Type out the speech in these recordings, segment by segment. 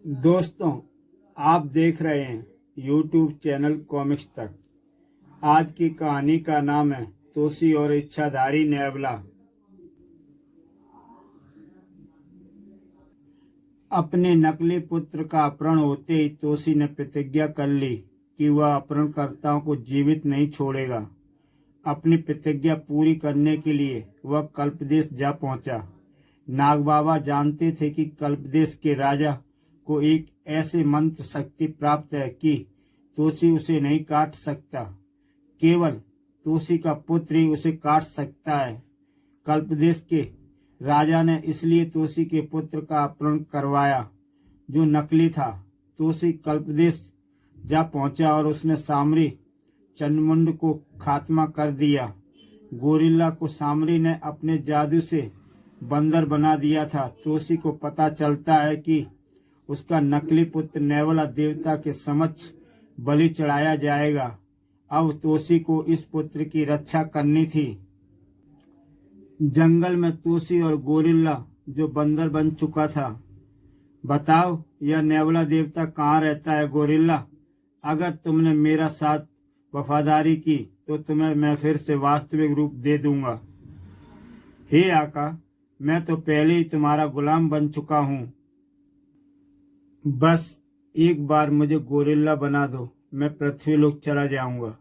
दोस्तों, आप देख रहे हैं YouTube चैनल कॉमिक्स तक। आज की कहानी का नाम है तोसी और इच्छाधारी नेवला। अपने नकली पुत्र का अपहरण होते ही तोसी ने प्रतिज्ञा कर ली कि वह अपहरणकर्ताओं को जीवित नहीं छोड़ेगा। अपनी प्रतिज्ञा पूरी करने के लिए वह कल्पदेश जा पहुंचा। नागबाबा जानते थे कि कल्पदेश के राजा को एक ऐसे मंत्र शक्ति प्राप्त है कि तोसी उसे नहीं काट सकता। केवल तोसी का पुत्र ही उसे काट सकता है। कल्पदेश के राजा ने इसलिए तोसी के पुत्र का अपहरण करवाया, जो नकली था। तोसी कल्पदेश जा पहुंचा और उसने सामरी चंडमुंड को खात्मा कर दिया। गोरिल्ला को सामरी ने अपने जादू से बंदर बना दिया था। तोसी को पता चलता है कि उसका नकली पुत्र नेवला देवता के समक्ष बलि चढ़ाया जाएगा। अब तोसी को इस पुत्र की रक्षा करनी थी। जंगल में तोसी और गोरिल्ला जो बंदर बन चुका था। बताओ, यह नेवला देवता कहाँ रहता है गोरिल्ला? अगर तुमने मेरा साथ वफादारी की तो तुम्हें मैं फिर से वास्तविक रूप दे दूंगा। हे आका, मैं तो पहले ही तुम्हारा गुलाम बन चुका हूँ। बस एक बार मुझे गोरिल्ला बना दो, मैं पृथ्वीलोक चला जाऊंगा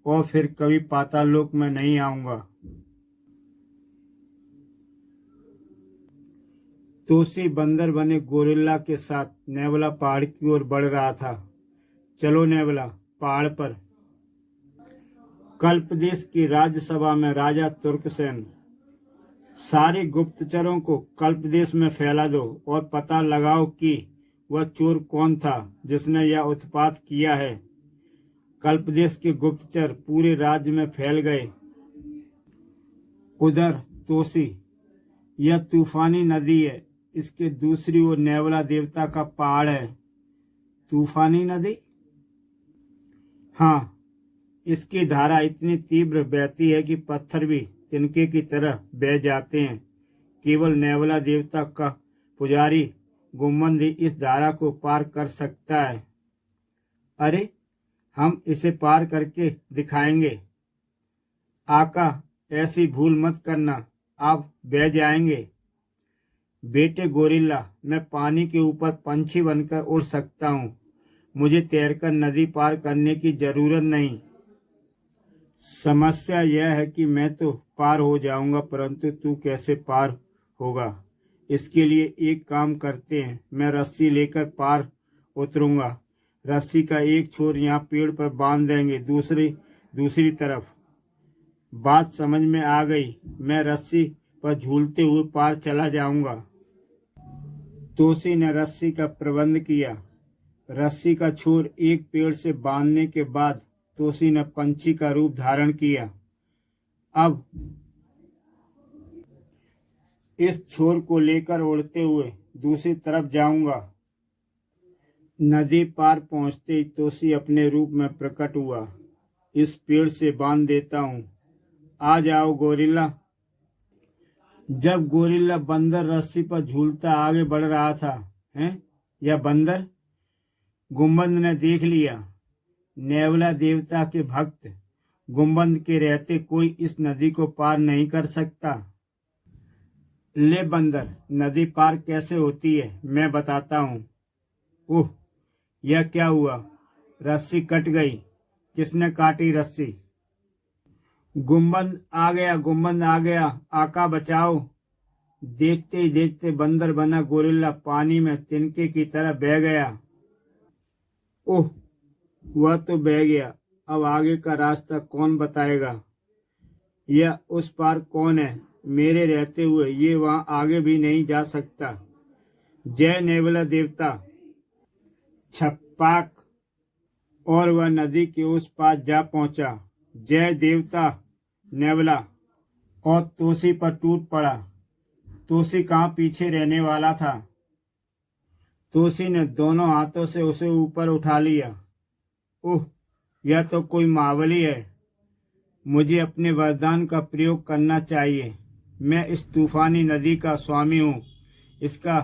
और फिर कभी पाताललोक में नहीं आऊंगा। तोसी बंदर बने गोरिल्ला के साथ नेवला पहाड़ की ओर बढ़ रहा था। चलो नेवला, पहाड़ पर। कल्पदेश की राज्यसभा में राजा तुर्कसेन, सारे गुप्तचरों को कल्पदेश में फैला दो और पता लगाओ कि वह चोर कौन था जिसने यह उत्पात किया है। कल्पदेश के गुप्तचर पूरे राज्य में फैल गए। उधर तोसी, यह तूफानी नदी है, इसके दूसरी ओर नेवला देवता का पहाड़ है। तूफानी नदी? हाँ, इसकी धारा इतनी तीव्र बहती है कि पत्थर भी तिनके की तरह बह जाते हैं। केवल नेवला देवता का पुजारी गुम्बद ही इस धारा को पार कर सकता है। अरे, हम इसे पार करके दिखाएंगे। आका, ऐसी भूल मत करना, आप बह जाएंगे। बेटे गोरिल्ला, मैं पानी के ऊपर पंछी बनकर उड़ सकता हूँ। मुझे तैरकर नदी पार करने की जरूरत नहीं। समस्या यह है कि मैं तो पार हो जाऊंगा, परंतु तू कैसे पार होगा? इसके लिए एक काम करते हैं, मैं रस्सी लेकर पार उतरूंगा। रस्सी का एक छोर यहाँ पेड़ पर बांध देंगे, दूसरी तरफ। बात समझ में आ गई। मैं रस्सी पर झूलते हुए पार चला जाऊंगा। तोसी ने रस्सी का प्रबंध किया। रस्सी का छोर एक पेड़ से बांधने के बाद तोसी ने पंछी का रूप धारण किया। अब इस छोर को लेकर उड़ते हुए दूसरी तरफ जाऊंगा। नदी पार पहुंचते ही तोसी अपने रूप में प्रकट हुआ। इस पेड़ से बांध देता हूं, आ जाओ गोरिल्ला। जब गोरिल्ला बंदर रस्सी पर झूलता आगे बढ़ रहा था, यह बंदर गुम्बद ने देख लिया। नेवला देवता के भक्त गुम्बद के रहते कोई इस नदी को पार नहीं कर सकता। ले बंदर, नदी पार कैसे होती है मैं बताता हूँ। ओह, यह क्या हुआ? रस्सी कट गई। किसने काटी रस्सी? गुम्बद आ गया, गुम्बद आ गया, आका बचाओ। देखते ही देखते बंदर बना गोरिल्ला पानी में तिनके की तरह बह गया। ओह, वह तो बह गया। अब आगे का रास्ता कौन बताएगा? यह उस पार कौन है? मेरे रहते हुए ये वहां आगे भी नहीं जा सकता। जय नेवला देवता। छप्पाक, और वह नदी के उस पार जा पहुंचा। जय देवता नेवला, और तोसी पर टूट पड़ा। तोसी कहाँ पीछे रहने वाला था। तोसी ने दोनों हाथों से उसे ऊपर उठा लिया। ओह, यह तो कोई महाबली है। मुझे अपने वरदान का प्रयोग करना चाहिए। मैं इस तूफानी नदी का स्वामी हूँ। इसका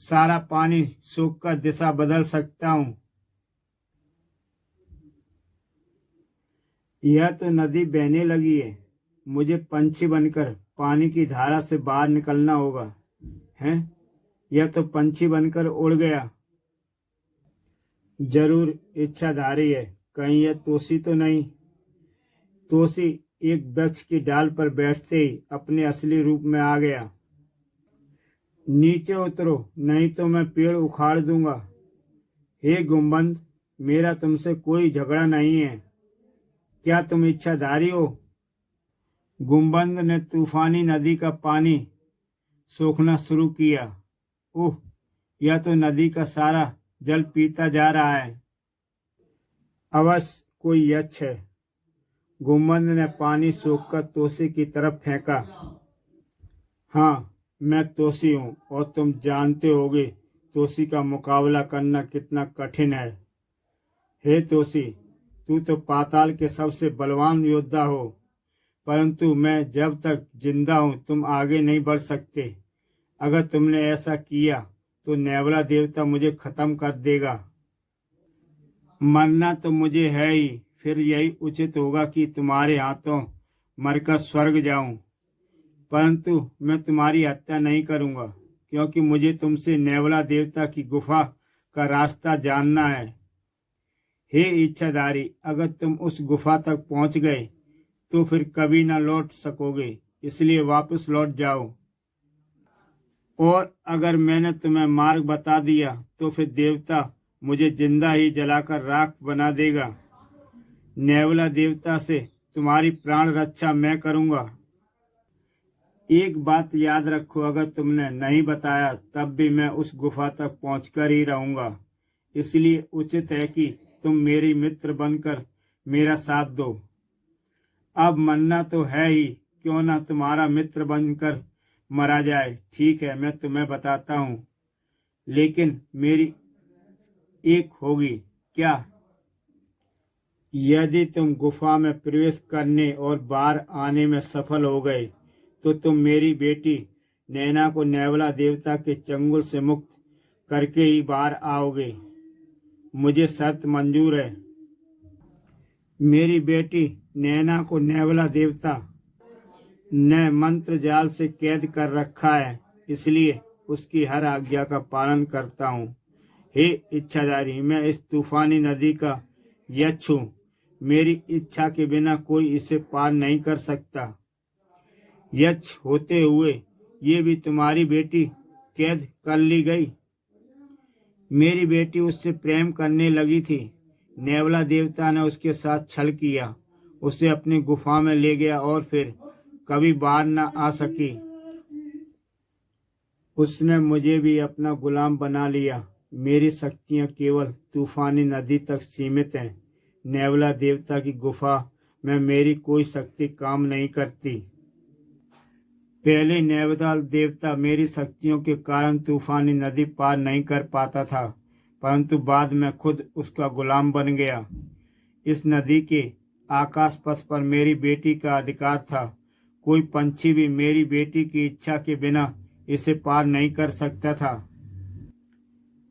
सारा पानी सूखकर दिशा बदल सकता हूँ। यह तो नदी बहने लगी है, मुझे पंछी बनकर पानी की धारा से बाहर निकलना होगा। हैं? यह तो पंछी बनकर उड़ गया। जरूर इच्छाधारी है, कहीं यह तोसी तो नहीं। तोसी एक वृक्ष की डाल पर बैठते ही अपने असली रूप में आ गया। नीचे उतरो, नहीं तो मैं पेड़ उखाड़ दूंगा। हे गुंबद, मेरा तुमसे कोई झगड़ा नहीं है। क्या तुम इच्छाधारी हो? गुंबद ने तूफानी नदी का पानी सोखना शुरू किया। ओह, यह तो नदी का सारा जल पीता जा रहा है। अवश्य कोई यक्ष है। गुंबद ने पानी सोखकर तोसी की तरफ फेंका। हाँ, मैं तोसी हूँ और तुम जानते होगे तोसी का मुकाबला करना कितना कठिन है। हे तोसी, तू तो पाताल के सबसे बलवान योद्धा हो, परंतु मैं जब तक जिंदा हूँ तुम आगे नहीं बढ़ सकते। अगर तुमने ऐसा किया तो नेवला देवता मुझे खत्म कर देगा। मरना तो मुझे है ही, फिर यही उचित होगा कि तुम्हारे हाथों मरकर स्वर्ग जाऊं। परंतु मैं तुम्हारी हत्या नहीं करूंगा, क्योंकि मुझे तुमसे नेवला देवता की गुफा का रास्ता जानना है। हे इच्छाधारी, अगर तुम उस गुफा तक पहुंच गए तो फिर कभी न लौट सकोगे, इसलिए वापस लौट जाओ। और अगर मैंने तुम्हें मार्ग बता दिया तो फिर देवता मुझे जिंदा ही जलाकर राख बना देगा। नेवला देवता से तुम्हारी प्राण रक्षा मैं करूंगा। एक बात याद रखो, अगर तुमने नहीं बताया तब भी मैं उस गुफा तक पहुंचकर ही रहूंगा। इसलिए उचित है कि तुम मेरी मित्र बनकर मेरा साथ दो। अब मरना तो है ही, क्यों ना तुम्हारा मित्र बनकर मरा जाए। ठीक है, मैं तुम्हें बताता हूँ, लेकिन मेरी एक होगी। क्या? यदि तुम गुफा में प्रवेश करने और बाहर आने में सफल हो गए तो तुम मेरी बेटी नैना को नेवला देवता के चंगुल से मुक्त करके ही बाहर आओगे। मुझे शर्त मंजूर है। मेरी बेटी नैना को नेवला देवता ने मंत्र जाल से कैद कर रखा है, इसलिए उसकी हर आज्ञा का पालन करता हूँ। हे इच्छाधारी, मैं इस तूफानी नदी का यक्ष हूँ। मेरी इच्छा के बिना कोई इसे पार नहीं कर सकता। यक्ष होते हुए ये भी तुम्हारी बेटी कैद कर ली गई। मेरी बेटी उससे प्रेम करने लगी थी। नेवला देवता ने उसके साथ छल किया, उसे अपनी गुफा में ले गया और फिर कभी बाहर न आ सकी। उसने मुझे भी अपना गुलाम बना लिया। मेरी शक्तियां केवल तूफानी नदी तक सीमित हैं। नेवला देवता की गुफा में मेरी कोई शक्ति काम नहीं करती। पहले नेवला देवता मेरी शक्तियों के कारण तूफानी नदी पार नहीं कर पाता था, परंतु बाद में खुद उसका गुलाम बन गया। इस नदी के आकाश पथ पर मेरी बेटी का अधिकार था। कोई पंछी भी मेरी बेटी की इच्छा के बिना इसे पार नहीं कर सकता था।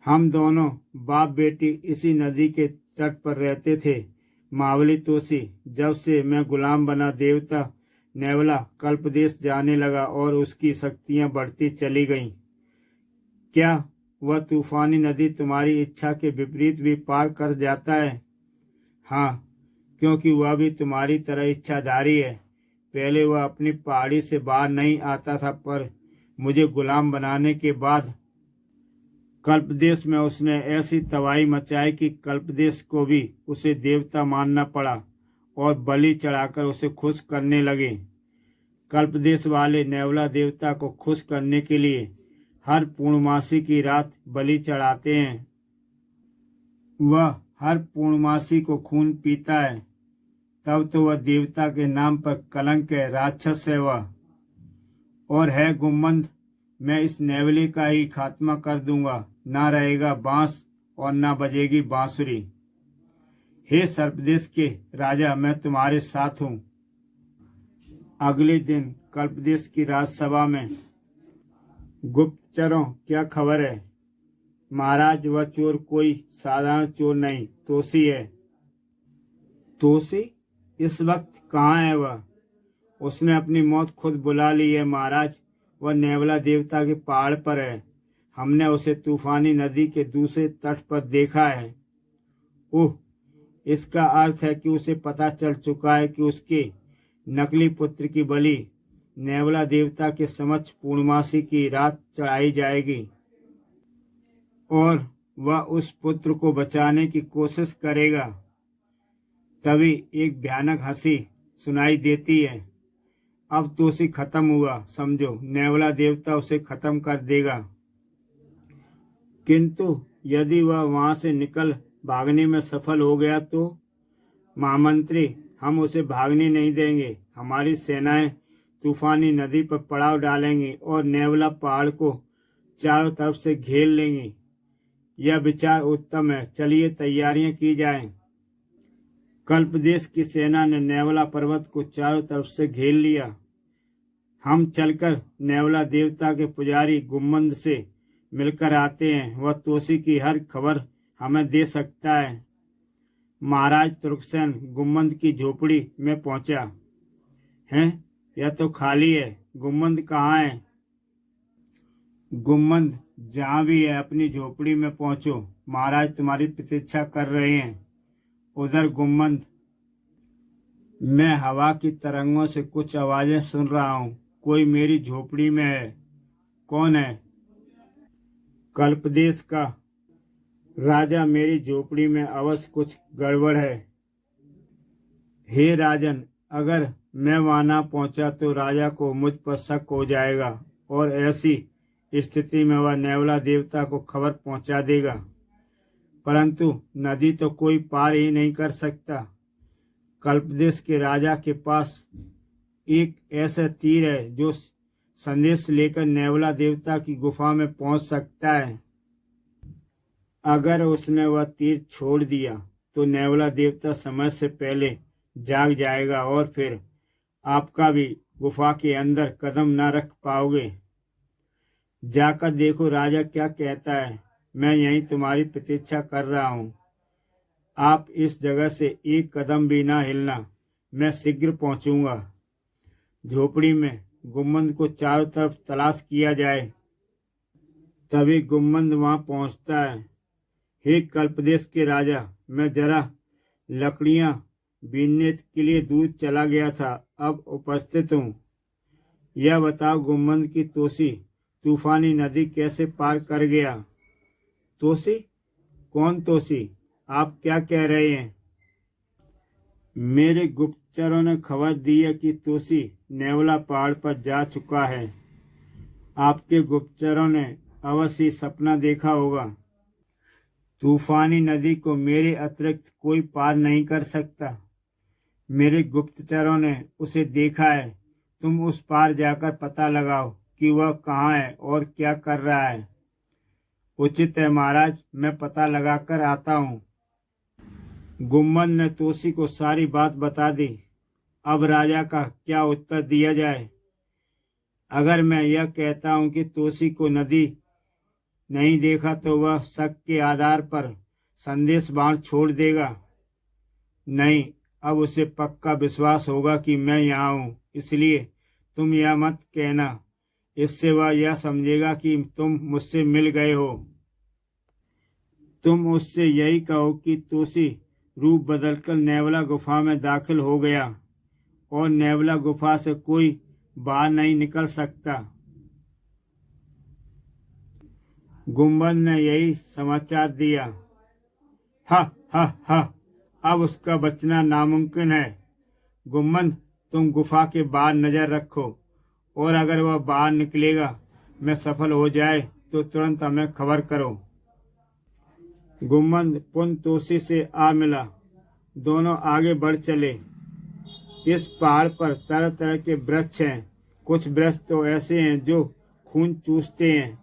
हम दोनों बाप बेटी इसी नदी के तट पर रहते थे। महाबली तोसी, जब से मैं गुलाम बना, देवता नेवला कल्पदेश जाने लगा और उसकी शक्तियां बढ़ती चली गईं। क्या वह तूफानी नदी तुम्हारी इच्छा के विपरीत भी पार कर जाता है? हाँ, क्योंकि वह भी तुम्हारी तरह इच्छाधारी है। पहले वह अपनी पहाड़ी से बाहर नहीं आता था, पर मुझे गुलाम बनाने के बाद कल्पदेश में उसने ऐसी तबाही मचाई कि कल्पदेश को भी उसे देवता मानना पड़ा और बलि चढ़ाकर उसे खुश करने लगे। कल्पदेश वाले नेवला देवता को खुश करने के लिए हर पूर्णमासी की रात बलि चढ़ाते हैं। वह हर पूर्णमासी को खून पीता है। तब तो वह देवता के नाम पर कलंक है, राक्षस है वह। और है गुंबद, मैं इस नेवले का ही खात्मा कर दूंगा। ना रहेगा बांस और ना बजेगी बांसुरी। हे सर्पदेश के राजा, मैं तुम्हारे साथ हूँ। अगले दिन कल्पदेश की राजसभा में, गुप्तचरों, क्या खबर है? महाराज, वह चोर कोई साधारण चोर नहीं, तोसी है। तोसी? इस वक्त कहाँ है वह? उसने अपनी मौत खुद बुला ली है महाराज। वह नेवला देवता के पहाड़ पर है। हमने उसे तूफानी नदी के दूसरे तट पर देखा है। ओह, इसका अर्थ है कि उसे पता चल चुका है कि उसके नकली पुत्र की बलि नेवला देवता के समक्ष पूर्णमासी की रात चढ़ाई जाएगी और वह उस पुत्र को बचाने की कोशिश करेगा। तभी एक भयानक हंसी सुनाई देती है। अब तो उसे खत्म हुआ, समझो। नेवला देवता उसे खत्म कर देगा। किंतु यदि वह वहां से निकल भागने में सफल हो गया तो? महामंत्री, हम उसे भागने नहीं देंगे। हमारी सेनाएं तूफानी नदी पर पड़ाव डालेंगी और नेवला पहाड़ को चारों तरफ से घेर लेंगी। यह विचार उत्तम है। चलिए तैयारियां की जाएं। कल्पदेश की सेना ने नेवला पर्वत को चारों तरफ से घेर लिया। हम चलकर नेवला देवता के पुजारी गुम्मद से मिलकर आते हैं। वह तोसी की हर खबर हमें दे सकता है। महाराज तुर्कसेन गुम्मद की झोपड़ी में पहुंचा। है, यह तो खाली है। गुम्मद कहाँ है? गुम्मद जहाँ भी है, अपनी झोपड़ी में पहुंचो। महाराज तुम्हारी प्रतीक्षा कर रहे हैं। उधर गुम्मद, मैं हवा की तरंगों से कुछ आवाजें सुन रहा हूँ। कोई मेरी झोपड़ी में है। कौन है? कल्पदेश का राजा, मेरी झोपड़ी में अवश्य कुछ गड़बड़ है। हे राजन, अगर मैं वहां ना पहुंचा तो राजा को मुझ पर शक हो जाएगा और ऐसी स्थिति में वह नेवला देवता को खबर पहुंचा देगा। परंतु नदी तो कोई पार ही नहीं कर सकता। कल्पदेश के राजा के पास एक ऐसा तीर है जो संदेश लेकर नेवला देवता की गुफा में पहुंच सकता है। अगर उसने वह तीर छोड़ दिया तो नेवला देवता समय से पहले जाग जाएगा और फिर आपका भी गुफा के अंदर कदम न रख पाओगे। जाकर देखो राजा क्या कहता है। मैं यहीं तुम्हारी प्रतीक्षा कर रहा हूँ। आप इस जगह से एक कदम भी ना हिलना। मैं शीघ्र पहुंचूंगा। झोपड़ी में गुम्मद को चारों तरफ तलाश किया जाए। तभी गुम्मद वहां पहुंचता है। हे कल्पदेश के राजा, मैं जरा लकड़ियां बीनने के लिए दूर चला गया था, अब उपस्थित हूँ। यह बताओ गुम्मद की तोसी तूफानी नदी कैसे पार कर गया? तोसी? कौन तोसी? आप क्या कह रहे हैं? मेरे गुप्तचरों ने खबर दी है कि तोसी नेवला पहाड़ पर जा चुका है। आपके गुप्तचरों ने अवश्य सपना देखा होगा। तूफानी नदी को मेरे अतिरिक्त कोई पार नहीं कर सकता। मेरे गुप्तचरों ने उसे देखा है। तुम उस पार जाकर पता लगाओ कि वह कहाँ है और क्या कर रहा है। उचित है महाराज, मैं पता लगाकर आता हूँ। गुम्मद ने तोसी को सारी बात बता दी। अब राजा का क्या उत्तर दिया जाए? अगर मैं यह कहता हूँ कि तोसी को नदी नहीं देखा तो वह शक के आधार पर संदेश बाण छोड़ देगा। नहीं, अब उसे पक्का विश्वास होगा कि मैं यहाँ हूँ, इसलिए तुम यह मत कहना। इससे वह यह समझेगा कि तुम मुझसे मिल गए हो। तुम उससे यही कहो कि तोसी रूप बदलकर नेवला गुफा में दाखिल हो गया और नेवला गुफा से कोई बाहर नहीं निकल सकता। गुम्मद ने यही समाचार दिया। हा हा हा, अब उसका बचना नामुमकिन है। गुम्मद, तुम गुफा के बाहर नजर रखो और अगर वह बाहर निकलेगा मैं सफल हो जाए तो तुरंत हमें खबर करो। गुम्मद पुन तोसी से आ मिला। दोनों आगे बढ़ चले। इस पहाड़ पर तरह तरह के वृक्ष हैं। कुछ वृक्ष तो ऐसे हैं जो खून चूसते हैं।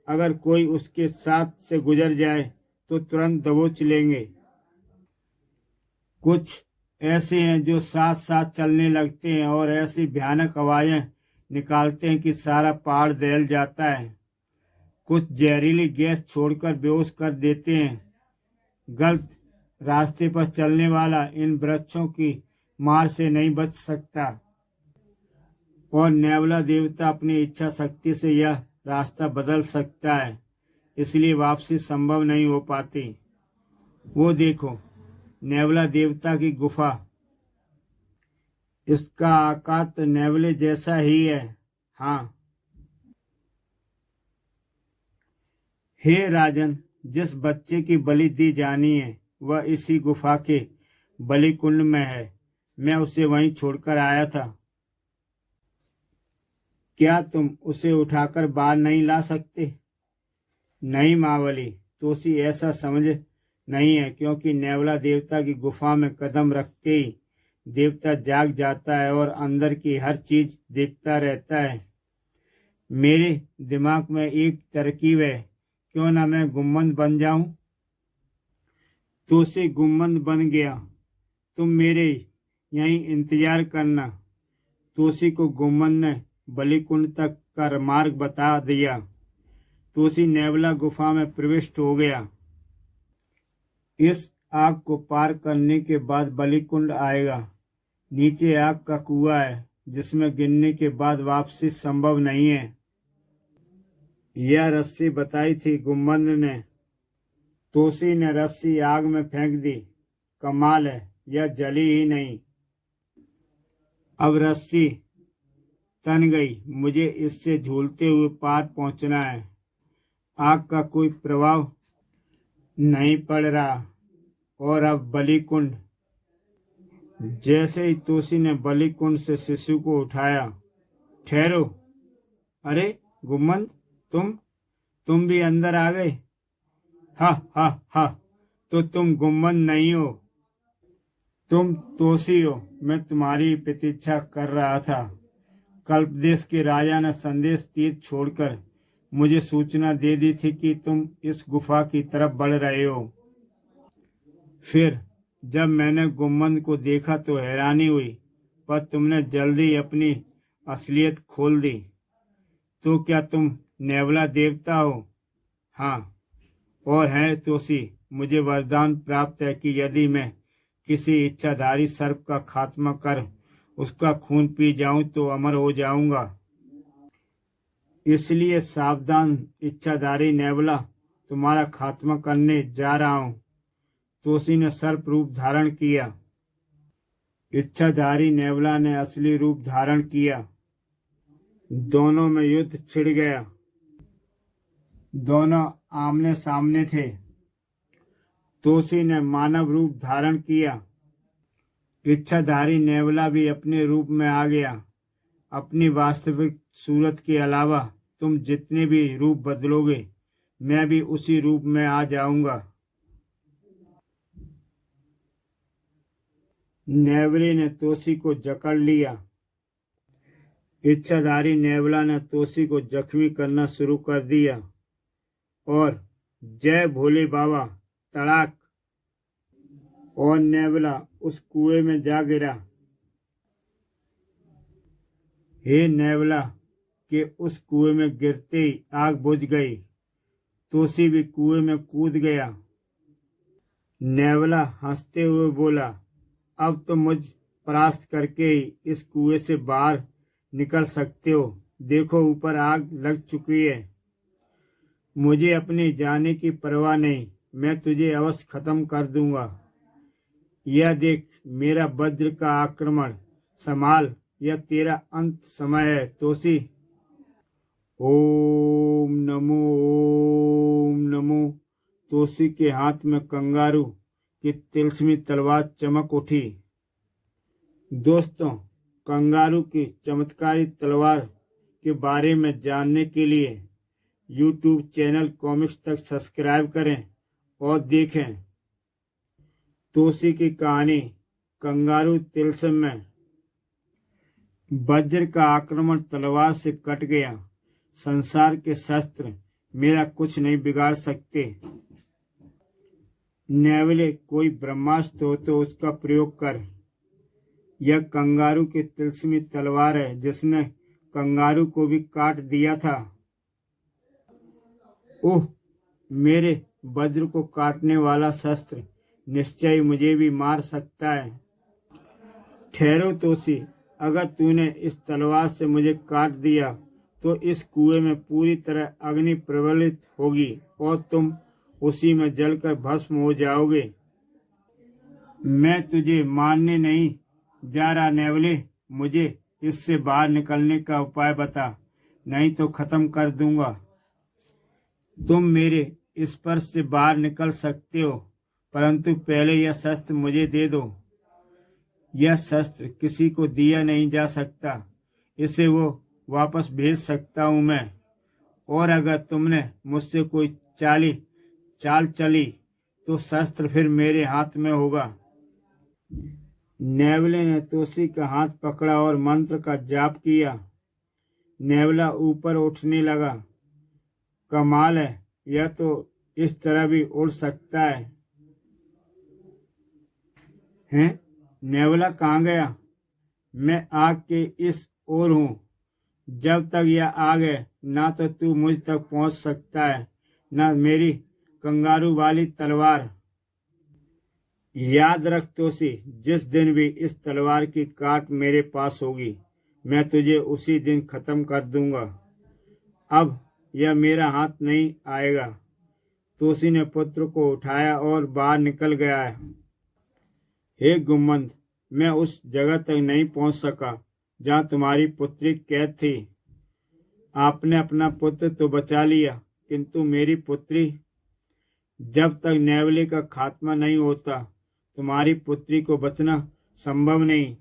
अगर कोई उसके साथ से गुजर जाए तो तुरंत दबोच लेंगे। कुछ ऐसे हैं जो साथ साथ चलने लगते हैं और ऐसी भयानक आवाजें निकालते हैं कि सारा पहाड़ दहल जाता है। कुछ जहरीली गैस छोड़कर बेहोश कर देते हैं। गलत रास्ते पर चलने वाला इन वृक्षों की मार से नहीं बच सकता और नेवला देवता अपनी इच्छा शक्ति से यह रास्ता बदल सकता है, इसलिए वापसी संभव नहीं हो पाती। वो देखो, नेवला देवता की गुफा। इसका आकार तो नेवले जैसा ही है। हाँ। हे राजन, जिस बच्चे की बलि दी जानी है वह इसी गुफा के बलि कुंड में है। मैं उसे वहीं छोड़कर आया था। क्या तुम उसे उठाकर बाहर नहीं ला सकते? नहीं मावली, तोसी ऐसा समझ नहीं है, क्योंकि नेवला देवता की गुफा में कदम रखते ही देवता जाग जाता है और अंदर की हर चीज देखता रहता है। मेरे दिमाग में एक तरकीब है, क्यों ना मैं गुम्मद बन जाऊं? तोसी गुम्मद बन गया। तुम मेरे यहीं इंतजार करना। तोसी को गुम्मद ने बलिकुंड तक का मार्ग बता दिया। तोसी नेवला गुफा में प्रविष्ट हो गया। इस आग को पार करने के बाद बलिकुंड आएगा। नीचे आग का कुआं है, जिसमें गिरने के बाद वापसी संभव नहीं है। यह रस्सी बताई थी गुम्मद ने। तोसी ने रस्सी आग में फेंक दी। कमाल है, यह जली ही नहीं। अब रस्सी तन गई। मुझे इससे झूलते हुए पार पहुंचना है। आग का कोई प्रभाव नहीं पड़ रहा। और अब बलिकुंड। जैसे ही तोसी ने बलिकुंड से शिशु को उठाया। ठहरो। अरे गुम्मद, तुम भी अंदर आ गए? हा हा हा। तो तुम गुम्मद नहीं हो, तुम तोसी हो। मैं तुम्हारी प्रतीक्षा कर रहा था। कल्पदेश के राजा ने संदेश तीर छोड़कर मुझे सूचना दे दी थी कि तुम इस गुफा की तरफ बढ़ रहे हो। फिर जब मैंने गुम्मद को देखा तो हैरानी हुई, पर तुमने जल्दी अपनी असलियत खोल दी। तो क्या तुम नेवला देवता हो? हाँ। और है तोसी, मुझे वरदान प्राप्त है कि यदि मैं किसी इच्छाधारी सर्प का खात्मा कर उसका खून पी जाऊं तो अमर हो जाऊंगा। इसलिए सावधान इच्छाधारी नेवला, तुम्हारा खात्मा करने जा रहा हूं। तोसी ने सर्प रूप धारण किया। इच्छाधारी नेवला ने असली रूप धारण किया। दोनों में युद्ध छिड़ गया। दोनों आमने सामने थे। तोसी ने मानव रूप धारण किया। इच्छाधारी नेवला भी अपने रूप में आ गया। अपनी वास्तविक सूरत के अलावा तुम जितने भी रूप बदलोगे, मैं भी उसी रूप में आ जाऊंगा। नेवले ने तोसी को जकड़ लिया। इच्छाधारी नेवला ने तोसी को जख्मी करना शुरू कर दिया और जय भोले बाबा, तड़ाक, और नेवला उस कुएं में जा गिरा। हे नेवला के उस कुएं में गिरते ही आग बुझ गई। तोसी भी कुएं में कूद गया। नेवला हंसते हुए बोला, अब तो मुझ परास्त करके ही इस कुएं से बाहर निकल सकते हो। देखो, ऊपर आग लग चुकी है। मुझे अपने जाने की परवाह नहीं, मैं तुझे अवश्य खत्म कर दूंगा। यह देख, मेरा वज्र का आक्रमण संभाल, यह तेरा अंत समय है तोसी। ओम नमो, ओम नमो। तोसी के हाथ में कंगारू की तिलस्मी तलवार चमक उठी। दोस्तों, कंगारू की चमत्कारी तलवार के बारे में जानने के लिए YouTube चैनल कॉमिक्स तक सब्सक्राइब करें और देखें। तोसी की कहानी कंगारू तिलस्म में। वज्र का आक्रमण तलवार से कट गया। संसार के शस्त्र मेरा कुछ नहीं बिगाड़ सकते। नेवले, कोई ब्रह्मास्त्र हो तो उसका प्रयोग कर। यह कंगारू की तिलस्मी तलवार है जिसने कंगारू को भी काट दिया था। ओह, मेरे वज्र को काटने वाला शस्त्र निश्चय मुझे भी मार सकता है। ठहरो तोसी, अगर तूने इस तलवार से मुझे काट दिया तो इस कुएं में पूरी तरह अग्नि प्रज्वलित होगी और तुम उसी में जलकर भस्म हो जाओगे। मैं तुझे मारने नहीं जा रहा नेवले, मुझे इससे बाहर निकलने का उपाय बता, नहीं तो खत्म कर दूंगा। तुम मेरे स्पर्श से बाहर निकल सकते हो, परंतु पहले यह शस्त्र मुझे दे दो। यह शस्त्र किसी को दिया नहीं जा सकता, इसे वो वापस भेज सकता हूं मैं। और अगर तुमने मुझसे कोई चाल चली तो शस्त्र फिर मेरे हाथ में होगा। नेवले ने तोसी का हाथ पकड़ा और मंत्र का जाप किया। नेवला ऊपर उठने लगा। कमाल है, यह तो इस तरह भी उड़ सकता है। हैं? नेवला कहाँ गया? मैं आग के इस ओर हूँ। जब तक यह आग है, ना तो तू मुझ तक पहुंच सकता है, ना मेरी कंगारू वाली तलवार। याद रख तोसी, जिस दिन भी इस तलवार की काट मेरे पास होगी, मैं तुझे उसी दिन खत्म कर दूंगा। अब यह मेरा हाथ नहीं आएगा। तोसी ने पुत्र को उठाया और बाहर निकल गया। हे गुम्मद, मैं उस जगह तक नहीं पहुंच सका जहां तुम्हारी पुत्री कैद थी। आपने अपना पुत्र तो बचा लिया, किंतु मेरी पुत्री, जब तक नेवले का खात्मा नहीं होता तुम्हारी पुत्री को बचना संभव नहीं।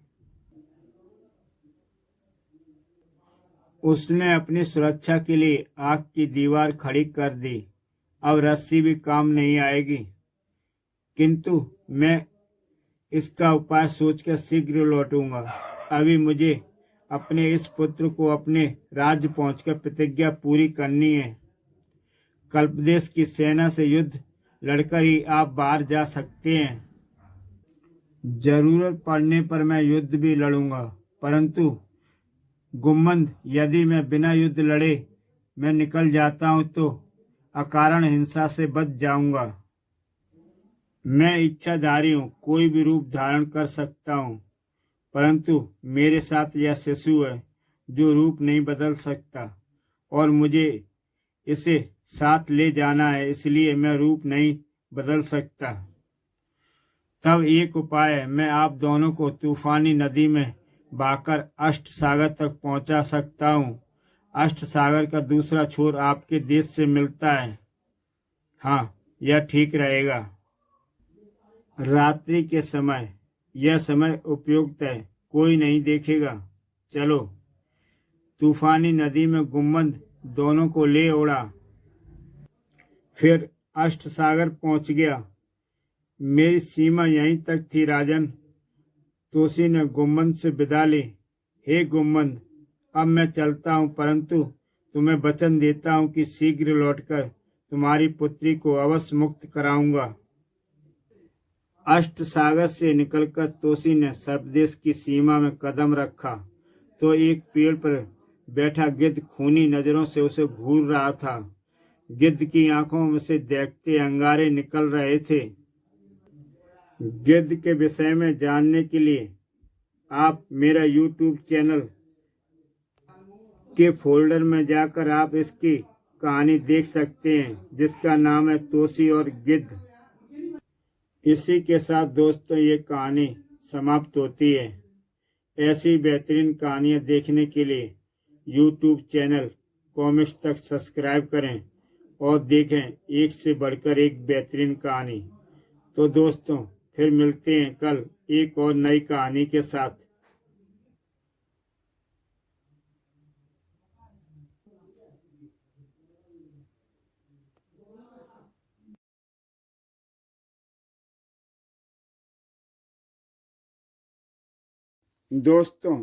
उसने अपनी सुरक्षा के लिए आग की दीवार खड़ी कर दी। अब रस्सी भी काम नहीं आएगी, किंतु मैं इसका उपाय सोचकर शीघ्र लौटूंगा। अभी मुझे अपने इस पुत्र को अपने राज्य पहुंचकर प्रतिज्ञा पूरी करनी है। कल्पदेश की सेना से युद्ध लड़कर ही आप बाहर जा सकते हैं। जरूरत पड़ने पर मैं युद्ध भी लड़ूंगा, परंतु गुम्मद, यदि मैं बिना युद्ध लड़े मैं निकल जाता हूं तो अकारण हिंसा से बच जाऊंगा। मैं इच्छाधारी हूँ, कोई भी रूप धारण कर सकता हूँ, परंतु मेरे साथ यह शिशु है जो रूप नहीं बदल सकता और मुझे इसे साथ ले जाना है, इसलिए मैं रूप नहीं बदल सकता। तब एक उपाय है, मैं आप दोनों को तूफानी नदी में बहाकर अष्ट सागर तक पहुंचा सकता हूँ। अष्ट सागर का दूसरा छोर आपके देश से मिलता है। हाँ, यह ठीक रहेगा। रात्रि के समय यह समय उपयुक्त है, कोई नहीं देखेगा। चलो। तूफानी नदी में गुम्मद दोनों को ले उड़ा, फिर अष्ट सागर पहुंच गया। मेरी सीमा यहीं तक थी राजन। तोसी ने गुम्मद से विदा ली। हे गुम्मद, अब मैं चलता हूँ, परंतु तुम्हें वचन देता हूँ कि शीघ्र लौटकर तुम्हारी पुत्री को अवश्य मुक्त कराऊंगा। अष्ट सागर से निकलकर तोसी ने सर्पदेश की सीमा में कदम रखा तो एक पेड़ पर बैठा गिद्ध खूनी नजरों से उसे घूर रहा था। गिद्ध की आंखों में से देखते अंगारे निकल रहे थे। गिद्ध के विषय में जानने के लिए आप मेरा YouTube चैनल के फोल्डर में जाकर आप इसकी कहानी देख सकते हैं, जिसका नाम है तोसी और गिद्ध। इसी के साथ दोस्तों ये कहानी समाप्त होती है। ऐसी बेहतरीन कहानियाँ देखने के लिए YouTube चैनल कॉमिक्स तक सब्सक्राइब करें और देखें एक से बढ़कर एक बेहतरीन कहानी। तो दोस्तों फिर मिलते हैं कल एक और नई कहानी के साथ। दोस्तों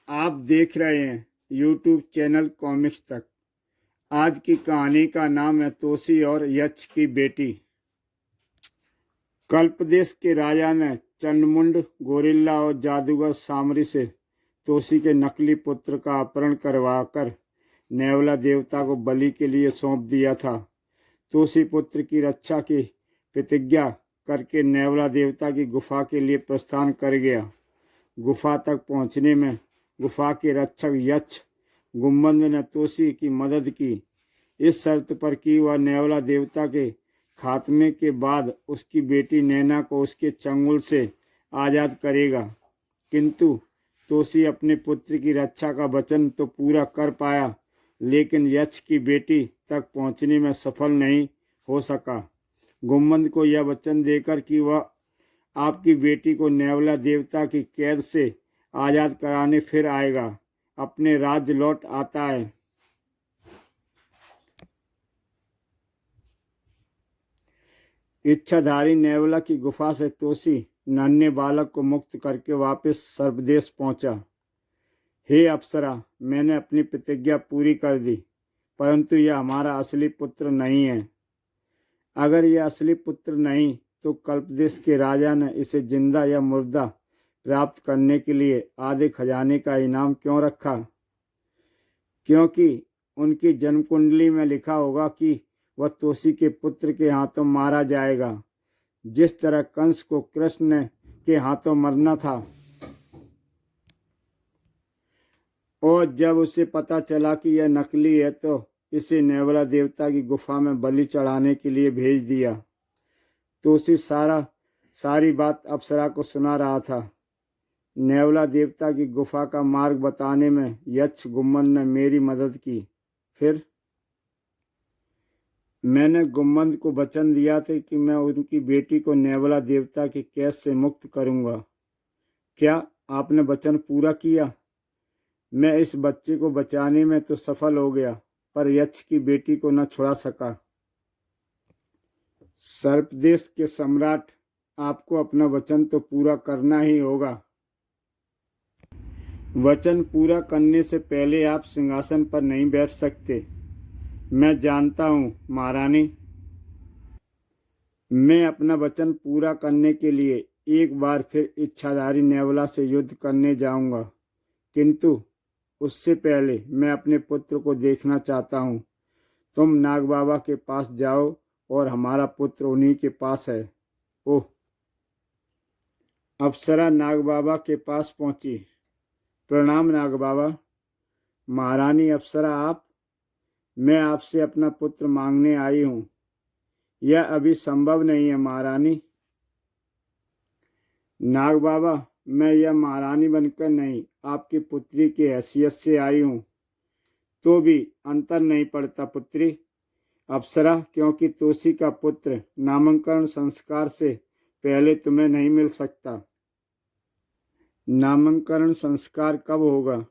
आप देख रहे हैं YouTube चैनल कॉमिक्स तक। आज की कहानी का नाम है तोसी और यक्ष की बेटी। कल्पदेश के राजा ने चंडमुंड, गोरिल्ला और जादूगर सामरी से तोसी के नकली पुत्र का अपहरण करवाकर नेवला देवता को बलि के लिए सौंप दिया था। तोसी पुत्र की रक्षा की प्रतिज्ञा करके नेवला देवता की गुफा के लिए प्रस्थान कर गया। गुफा तक पहुंचने में गुफा के रक्षक यक्ष गुम्बद ने तोसी की मदद की, इस शर्त पर कि वह नेवला देवता के खात्मे के बाद उसकी बेटी नैना को उसके चंगुल से आज़ाद करेगा। किंतु तोसी अपने पुत्र की रक्षा का वचन तो पूरा कर पाया, लेकिन यक्ष की बेटी तक पहुंचने में सफल नहीं हो सका। गुम्बद को यह वचन देकर कि वह आपकी बेटी को नेवला देवता की कैद से आज़ाद कराने फिर आएगा, अपने राज्य लौट आता है। इच्छाधारी नेवला की गुफा से तोसी नन्हे बालक को मुक्त करके वापस सर्पदेश पहुंचा। हे अप्सरा, मैंने अपनी प्रतिज्ञा पूरी कर दी, परंतु यह हमारा असली पुत्र नहीं है। अगर यह असली पुत्र नहीं तो कल्पदेश के राजा ने इसे जिंदा या मुर्दा प्राप्त करने के लिए आधे खजाने का इनाम क्यों रखा? क्योंकि उनकी जन्म कुंडली में लिखा होगा कि वह तोसी के पुत्र के हाथों मारा जाएगा, जिस तरह कंस को कृष्ण के हाथों मरना था। और जब उसे पता चला कि यह नकली है तो इसे नेवला देवता की गुफा में बलि चढ़ाने के लिए भेज दिया। तोसी सारी बात अप्सरा को सुना रहा था। नेवला देवता की गुफा का मार्ग बताने में यक्ष गुम्बद ने मेरी मदद की। फिर मैंने गुम्बद को वचन दिया था कि मैं उनकी बेटी को नेवला देवता की कैद से मुक्त करूंगा। क्या आपने वचन पूरा किया? मैं इस बच्चे को बचाने में तो सफल हो गया, पर यक्ष की बेटी को न छुड़ा सका। सर्पदेश के सम्राट, आपको अपना वचन तो पूरा करना ही होगा। वचन पूरा करने से पहले आप सिंहासन पर नहीं बैठ सकते। मैं जानता हूँ महारानी। मैं अपना वचन पूरा करने के लिए एक बार फिर इच्छाधारी नेवला से युद्ध करने जाऊंगा, किंतु उससे पहले मैं अपने पुत्र को देखना चाहता हूँ। तुम नाग बाबा के पास जाओ और हमारा पुत्र उन्हीं के पास है। ओह! अप्सरा नाग बाबा के पास पहुंची। प्रणाम नाग बाबा। महारानी अप्सरा आप? मैं आपसे अपना पुत्र मांगने आई हूँ। यह अभी संभव नहीं है महारानी। नाग बाबा, मैं यह महारानी बनकर नहीं, आपकी पुत्री की हैसियत से आई हूँ। तो भी अंतर नहीं पड़ता पुत्री। अप्सरा, क्योंकि तोसी का पुत्र नामकरण संस्कार से पहले तुम्हें नहीं मिल सकता। नामकरण संस्कार कब होगा?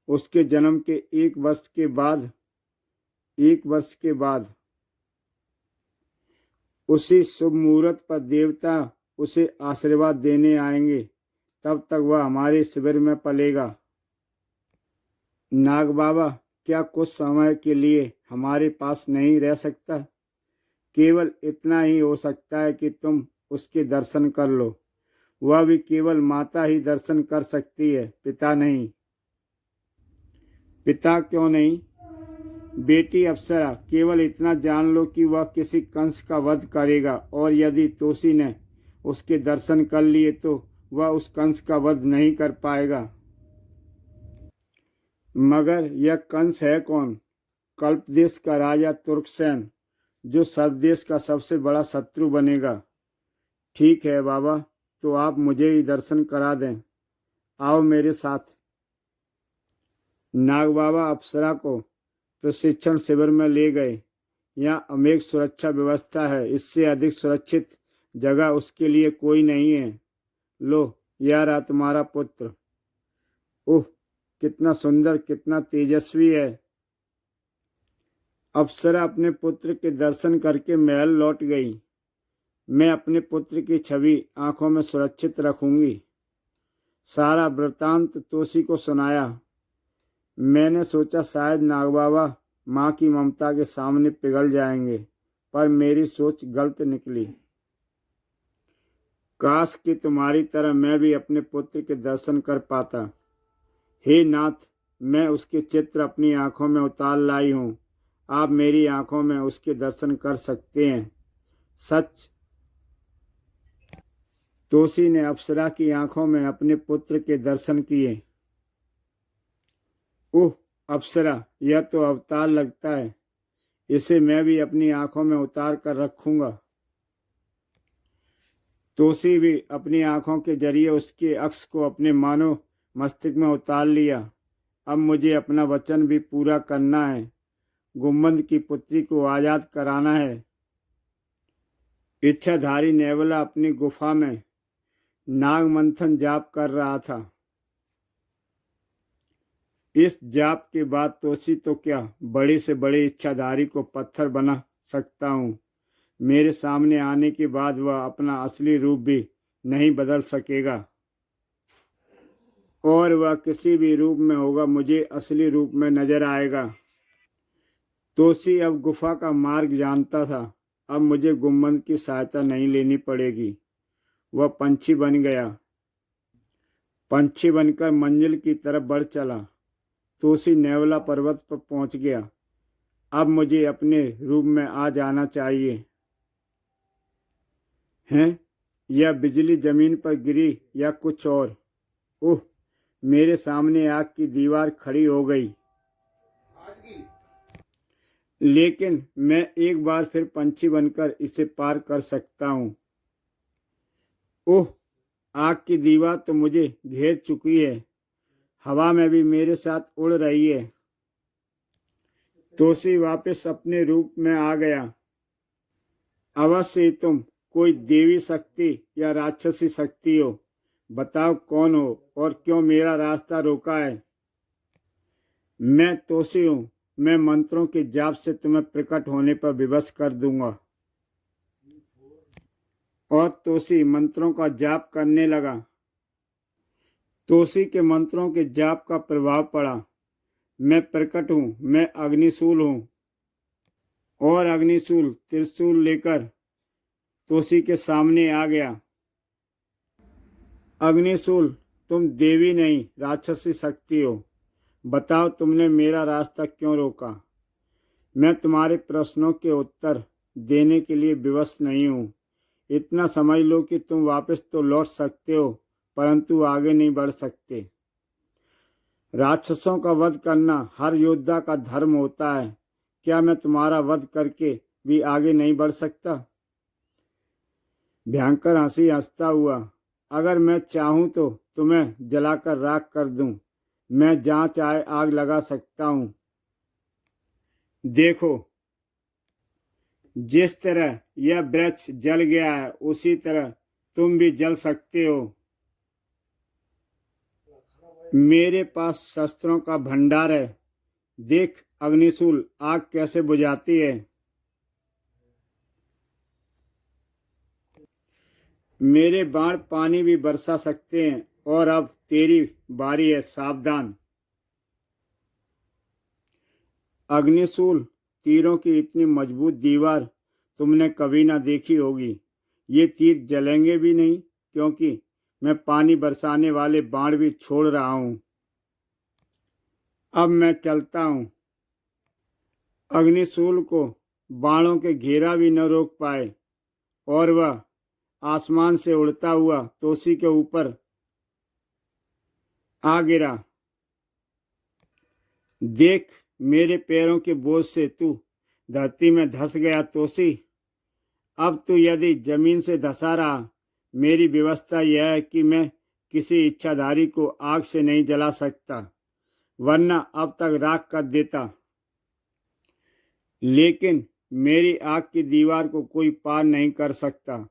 उसके जन्म के 1 वर्ष के बाद। 1 वर्ष के बाद उसी शुभ मुहूर्त पर देवता उसे आशीर्वाद देने आएंगे, तब तक वह हमारे शिविर में पलेगा। नाग बाबा, क्या कुछ समय के लिए हमारे पास नहीं रह सकता? केवल इतना ही हो सकता है कि तुम उसके दर्शन कर लो। वह भी केवल माता ही दर्शन कर सकती है, पिता नहीं। पिता क्यों नहीं? बेटी अप्सरा, केवल इतना जान लो कि वह किसी कंस का वध करेगा, और यदि तोसी ने उसके दर्शन कर लिए तो वह उस कंस का वध नहीं कर पाएगा। मगर यह कंस है कौन? कल्पदेश का राजा तुर्कसेन, जो सर्पदेश का सबसे बड़ा शत्रु बनेगा। ठीक है बाबा, तो आप मुझे ही दर्शन करा दें। आओ मेरे साथ। नाग बाबा अप्सरा को प्रशिक्षण शिविर में ले गए। यहाँ अनेक सुरक्षा व्यवस्था है, इससे अधिक सुरक्षित जगह उसके लिए कोई नहीं है। लो, यह रहा तुम्हारा पुत्र। ओह, कितना सुंदर, कितना तेजस्वी है। अप्सरा अपने पुत्र के दर्शन करके महल लौट गई। मैं अपने पुत्र की छवि आंखों में सुरक्षित रखूंगी। सारा वृतांत तोसी को सुनाया। मैंने सोचा शायद नागबाबा माँ की ममता के सामने पिघल जाएंगे, पर मेरी सोच गलत निकली। काश कि तुम्हारी तरह मैं भी अपने पुत्र के दर्शन कर पाता। हे नाथ, मैं उसके चित्र अपनी आंखों में उतार लाई हूँ। आप मेरी आंखों में उसके दर्शन कर सकते हैं। सच। तोसी ने अप्सरा की आंखों में अपने पुत्र के दर्शन किए। ओह अप्सरा, यह तो अवतार लगता है। इसे मैं भी अपनी आंखों में उतार कर रखूंगा। तोसी भी अपनी आंखों के जरिए उसके अक्स को अपने मानो मस्तिष्क में उतार लिया। अब मुझे अपना वचन भी पूरा करना है। गुम्बद की पुत्री को आजाद कराना है। इच्छाधारी नेवला अपनी गुफा में नाग मंथन जाप कर रहा था। इस जाप के बाद तोसी तो क्या, बड़े से बड़े इच्छाधारी को पत्थर बना सकता हूँ। मेरे सामने आने के बाद वह अपना असली रूप भी नहीं बदल सकेगा, और वह किसी भी रूप में होगा मुझे असली रूप में नजर आएगा। तोसी अब गुफा का मार्ग जानता था। अब मुझे गुम्बद की सहायता नहीं लेनी पड़ेगी। वह पंछी बन गया। पंछी बनकर मंजिल की तरफ बढ़ चला। तोसी नेवला पर्वत पर पहुंच गया। अब मुझे अपने रूप में आ जाना चाहिए। हैं? यह बिजली जमीन पर गिरी या कुछ और? ओह, मेरे सामने आग की दीवार खड़ी हो गई। लेकिन मैं एक बार फिर पंछी बनकर इसे पार कर सकता हूँ। ओह, आग की दीवार तो मुझे घेर चुकी है। हवा में भी मेरे साथ उड़ रही है। तोसी वापस अपने रूप में आ गया। अवश्य ही तुम कोई देवी शक्ति या राक्षसी शक्ति हो। बताओ कौन हो और क्यों मेरा रास्ता रोका है? मैं तोसी हूँ। मैं मंत्रों के जाप से तुम्हें प्रकट होने पर विवश कर दूंगा। और तोसी मंत्रों का जाप करने लगा। तोसी के मंत्रों के जाप का प्रभाव पड़ा। मैं प्रकट हूँ। मैं अग्निशूल हूँ। और अग्निशूल त्रिशूल लेकर तोसी के सामने आ गया। अग्निशूल, तुम देवी नहीं राक्षसी शक्ति हो। बताओ तुमने मेरा रास्ता क्यों रोका? मैं तुम्हारे प्रश्नों के उत्तर देने के लिए विवश नहीं हूँ। इतना समझ लो कि तुम वापस तो लौट सकते हो, परंतु आगे नहीं बढ़ सकते। राक्षसों का वध करना हर योद्धा का धर्म होता है। क्या मैं तुम्हारा वध करके भी आगे नहीं बढ़ सकता? भयंकर हंसी हंसता हुआ। अगर मैं चाहूं तो तुम्हें जलाकर राख कर दूं। मैं जहां चाहे आग लगा सकता हूं। देखो, जिस तरह यह वृक्ष जल गया है उसी तरह तुम भी जल सकते हो। मेरे पास शस्त्रों का भंडार है। देख अग्निशूल आग कैसे बुझाती है। मेरे बाण पानी भी बरसा सकते हैं। और अब तेरी बारी है, सावधान। अग्निशूल तीरों की इतनी मजबूत दीवार तुमने कभी ना देखी होगी। ये तीर जलेंगे भी नहीं, क्योंकि मैं पानी बरसाने वाले बाण भी छोड़ रहा हूं। अब मैं चलता हूं। अग्निशूल को बाणों के घेरा भी न रोक पाए, और वह आसमान से उड़ता हुआ तोसी के ऊपर आ गिरा। देख, मेरे पैरों के बोझ से तू धरती में धंस गया तोसी। अब तू यदि जमीन से धंसा रहा, मेरी व्यवस्था यह है कि मैं किसी इच्छाधारी को आग से नहीं जला सकता, वरना अब तक राख कर देता। लेकिन मेरी आग की दीवार को कोई पार नहीं कर सकता।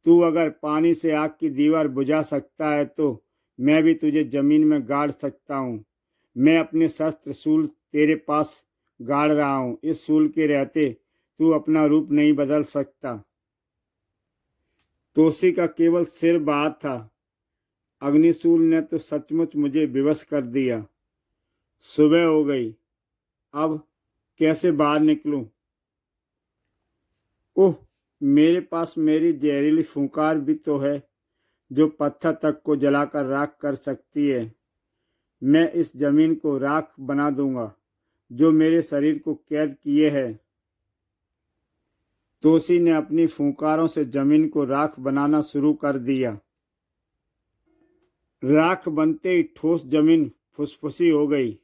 तू अगर पानी से आग की दीवार बुझा सकता है तो मैं भी तुझे जमीन में गाड़ सकता हूँ। मैं अपने शस्त्र शूल तेरे पास गाड़ रहा हूँ। इस शूल के रहते तू अपना रूप नहीं बदल सकता। तोसी का केवल सिर बाहर था। अग्निशूल ने तो सचमुच मुझे विवश कर दिया। सुबह हो गई। अब कैसे बाहर निकलूं? ओह, मेरे पास मेरी जहरीली फुंकार भी तो है, जो पत्थर तक को जलाकर राख कर सकती है। मैं इस जमीन को राख बना दूंगा। जो मेरे शरीर को कैद किए है। तोसी ने अपनी फुंकारों से जमीन को राख बनाना शुरू कर दिया। राख बनते ही ठोस जमीन फुसफुसी हो गई।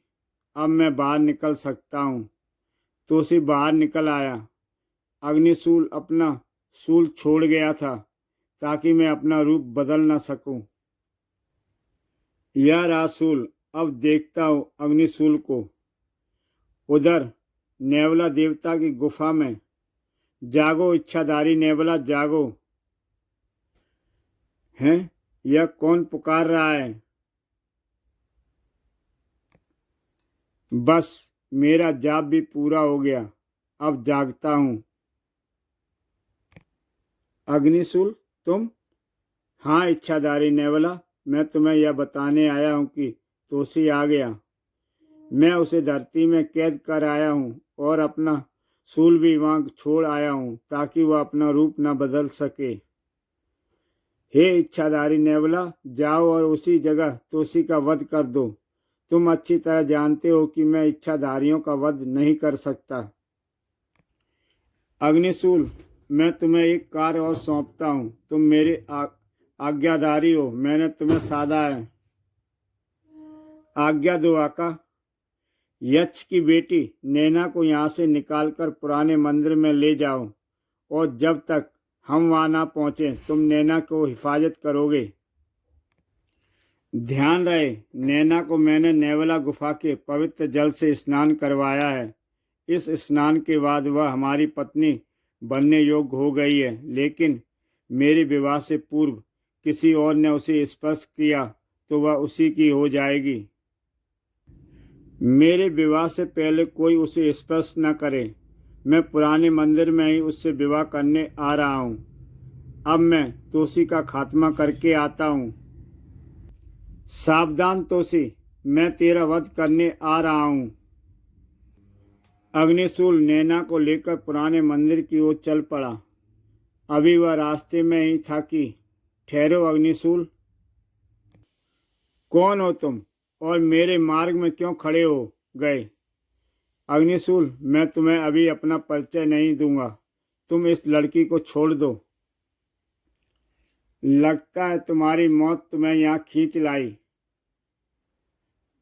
अब मैं बाहर निकल सकता हूँ। तोसी बाहर निकल आया। अग्निशूल अपना शूल छोड़ गया था ताकि मैं अपना रूप बदल न सकूं। यह रहा शूल, अब देखता हूँ अग्निशूल को। उधर नेवला देवता की गुफा में। जागो इच्छाधारी नेवला, जागो। हैं, यह कौन पुकार रहा है? बस मेरा जाप भी पूरा हो गया, अब जागता हूँ। अग्निशूल, तुम? हाँ इच्छाधारी नेवला, मैं तुम्हें यह बताने आया हूँ कि तोसी आ गया। मैं उसे धरती में कैद कर आया हूँ और अपना शूल भी वहाँ छोड़ आया हूँ ताकि वह अपना रूप न बदल सके। हे इच्छाधारी नेवला, जाओ और उसी जगह तोसी का वध कर दो। तुम अच्छी तरह जानते हो कि मैं इच्छाधारियों का वध नहीं कर सकता। अग्निशूल, मैं तुम्हें एक कार्य और सौंपता हूँ। तुम मेरे आज्ञाधारी हो। मैंने तुम्हें साधा है। आज्ञा दो आका। यक्ष की बेटी नैना को यहाँ से निकालकर पुराने मंदिर में ले जाओ और जब तक हम वहाँ ना पहुँचे तुम नैना को हिफाजत करोगे। ध्यान रहे, नैना को मैंने नेवला गुफा के पवित्र जल से स्नान करवाया है। इस स्नान के बाद वह हमारी पत्नी बनने योग्य हो गई है, लेकिन मेरे विवाह से पूर्व किसी और ने उसे स्पर्श किया तो वह उसी की हो जाएगी। मेरे विवाह से पहले कोई उसे स्पर्श न करे। मैं पुराने मंदिर में ही उससे विवाह करने आ रहा हूँ। अब मैं तोसी का खात्मा करके आता हूँ। सावधान तोसी, मैं तेरा वध करने आ रहा हूँ। अग्निशूल नैना को लेकर पुराने मंदिर की ओर चल पड़ा। अभी वह रास्ते में ही था कि ठहरो अग्निशूल, कौन हो तुम और मेरे मार्ग में क्यों खड़े हो गए? अग्निशूल, मैं तुम्हें अभी अपना परिचय नहीं दूंगा। तुम इस लड़की को छोड़ दो। लगता है तुम्हारी मौत तुम्हें यहाँ खींच लाई।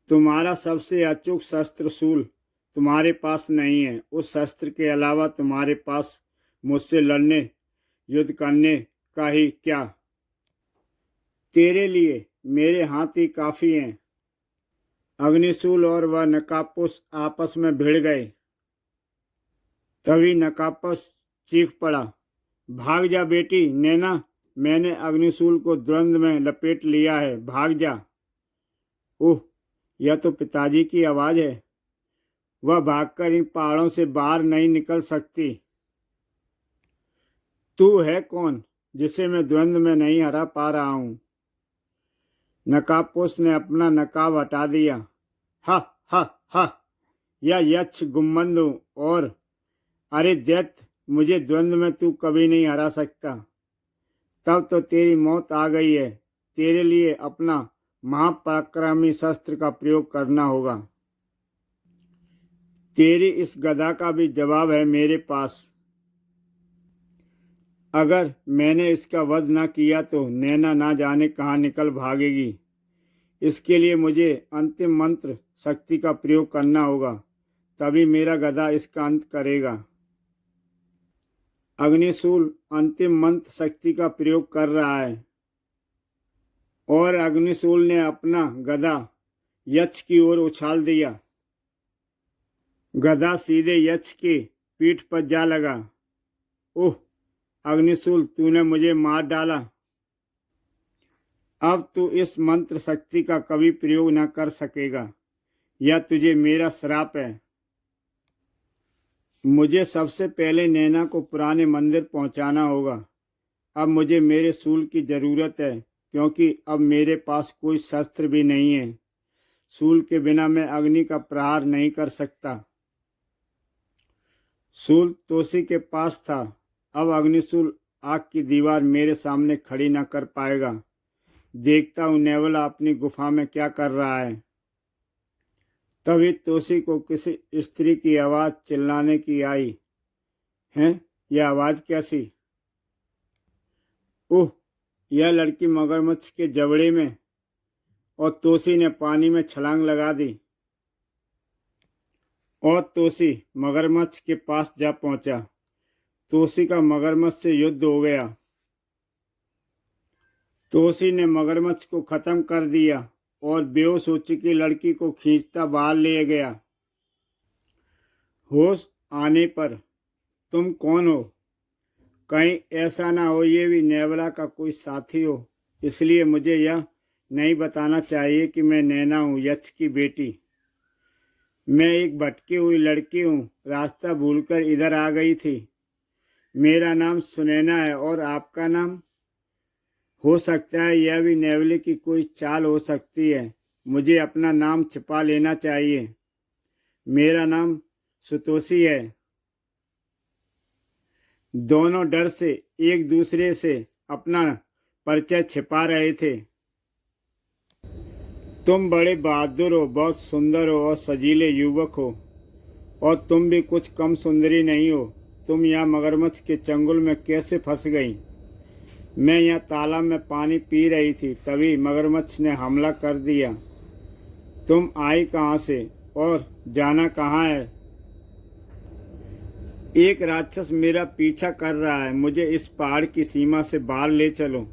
तुम्हारा सबसे अचूक शस्त्र शूल तुम्हारे पास नहीं है। उस शस्त्र के अलावा तुम्हारे पास मुझसे लड़ने, युद्ध करने का ही क्या? तेरे लिए मेरे हाथ ही काफी हैं। अग्निशूल और वह नकापुस आपस में भिड़ गए। तभी नकापुस चीख पड़ा, भाग जा बेटी नैना, मैंने अग्निशूल को द्वंद्व में लपेट लिया है, भाग जा। ओह, यह तो पिताजी की आवाज़ है। वह भागकर इन पहाड़ों से बाहर नहीं निकल सकती। तू है कौन जिसे मैं द्वंद्व में नहीं हरा पा रहा हूँ? नकापुस ने अपना नकाब हटा दिया। हा हा हा, यह यक्ष गुम्बद हूँ और अरे दैत्य, मुझे द्वंद्व में तू कभी नहीं हरा सकता। तब तो तेरी मौत आ गई है। तेरे लिए अपना महापराक्रमी शस्त्र का प्रयोग करना होगा। तेरी इस गदा का भी जवाब है मेरे पास। अगर मैंने इसका वध न किया तो नैना ना जाने कहाँ निकल भागेगी। इसके लिए मुझे अंतिम मंत्र शक्ति का प्रयोग करना होगा, तभी मेरा गदा इसका अंत करेगा। अग्निशूल अंतिम मंत्र शक्ति का प्रयोग कर रहा है और अग्निशूल ने अपना गदा यक्ष की ओर उछाल दिया। गदा सीधे यक्ष की पीठ पर जा लगा। ओह अग्निशूल, तूने मुझे मार डाला। अब तू इस मंत्र शक्ति का कभी प्रयोग न कर सकेगा। यह तुझे मेरा श्राप है। मुझे सबसे पहले नैना को पुराने मंदिर पहुंचाना होगा। अब मुझे मेरे शूल की ज़रूरत है क्योंकि अब मेरे पास कोई शस्त्र भी नहीं है। शूल के बिना मैं अग्नि का प्रहार नहीं कर सकता। शूल तोसी के पास था। अब अग्निशूल आग की दीवार मेरे सामने खड़ी न कर पाएगा। देखता हूँ नेवला अपनी गुफा में क्या कर रहा है। तभी तोसी को किसी स्त्री की आवाज चिल्लाने की आई। हैं, यह आवाज कैसी? ओह, यह लड़की मगरमच्छ के जबड़े में। और तोसी ने पानी में छलांग लगा दी और तोसी मगरमच्छ के पास जा पहुंचा। तोसी का मगरमच्छ से युद्ध हो गया। तोसी ने मगरमच्छ को खत्म कर दिया और बेहोश हो चुकी लड़की को खींचता बाहर ले गया। होश आने पर, तुम कौन हो? कहीं ऐसा ना हो ये भी नेवला का कोई साथी हो, इसलिए मुझे यह नहीं बताना चाहिए कि मैं नैना हूँ, यक्ष की बेटी। मैं एक भटकी हुई लड़की हूँ, रास्ता भूलकर इधर आ गई थी। मेरा नाम सुनैना है और आपका नाम? हो सकता है यह भी नेवले की कोई चाल हो सकती है। मुझे अपना नाम छिपा लेना चाहिए। मेरा नाम सुतोषी है। दोनों डर से एक दूसरे से अपना परिचय छिपा रहे थे। तुम बड़े बहादुर हो, बहुत सुंदर हो और सजीले युवक हो, और तुम भी कुछ कम सुंदरी नहीं हो। तुम यहाँ मगरमच्छ के चंगुल में कैसे फंस गई? मैं यहाँ तालाब में पानी पी रही थी, तभी मगरमच्छ ने हमला कर दिया। तुम आई कहाँ से और जाना कहाँ है? एक राक्षस मेरा पीछा कर रहा है, मुझे इस पहाड़ की सीमा से बाहर ले चलो।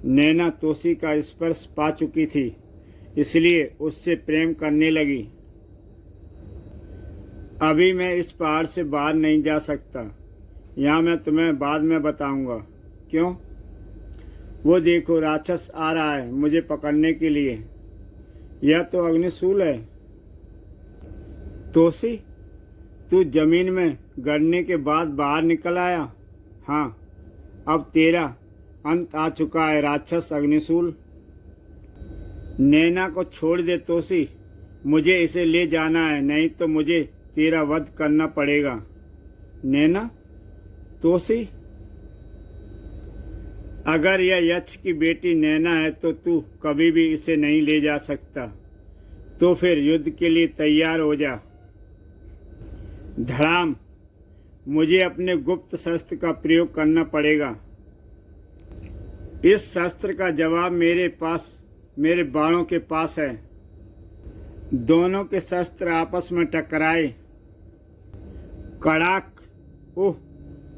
नैना तोसी का स्पर्श पा चुकी थी, इसलिए उससे प्रेम करने लगी। अभी मैं इस पहाड़ से बाहर नहीं जा सकता। यहाँ मैं तुम्हें बाद में बताऊंगा। क्यों? वो देखो, राक्षस आ रहा है मुझे पकड़ने के लिए। यह तो अग्निशूल है। तोसी, तू जमीन में गड़ने के बाद बाहर निकल आया। हाँ, अब तेरा अंत आ चुका है राक्षस अग्निशूल। नैना को छोड़ दे तोसी, मुझे इसे ले जाना है, नहीं तो मुझे तेरा वध करना पड़ेगा। नैना? तोसी? अगर यह यक्ष की बेटी नैना है तो तू कभी भी इसे नहीं ले जा सकता। तो फिर युद्ध के लिए तैयार हो जा। धड़ाम, मुझे अपने गुप्त शस्त्र का प्रयोग करना पड़ेगा। इस शस्त्र का जवाब मेरे बाणों के पास है। दोनों के शस्त्र आपस में टकराए। कड़ाक! ओह,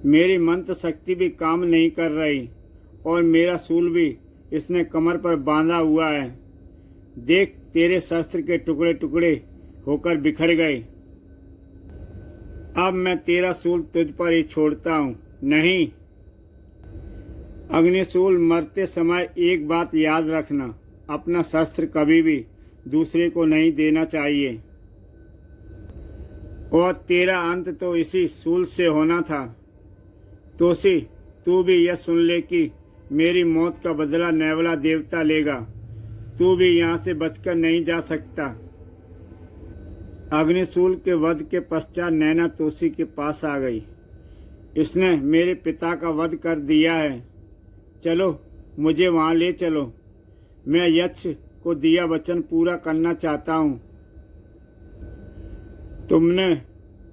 मेरी मंत्र शक्ति भी काम नहीं कर रही और मेरा शूल भी इसने कमर पर बांधा हुआ है। देख, तेरे शस्त्र के टुकड़े टुकड़े होकर बिखर गए। अब मैं तेरा शूल तुझ पर ही छोड़ता हूँ। नहीं, अग्निशूल, मरते समय एक बात याद रखना, अपना शस्त्र कभी भी दूसरे को नहीं देना चाहिए। और तेरा अंत तो इसी शूल से होना था। तोसी, तू भी यह सुन ले कि मेरी मौत का बदला नेवला देवता लेगा। तू भी यहाँ से बचकर नहीं जा सकता। अग्निशूल के वध के पश्चात नैना तोसी के पास आ गई। इसने मेरे पिता का वध कर दिया है। चलो, मुझे वहाँ ले चलो। मैं यक्ष को दिया वचन पूरा करना चाहता हूँ। तुमने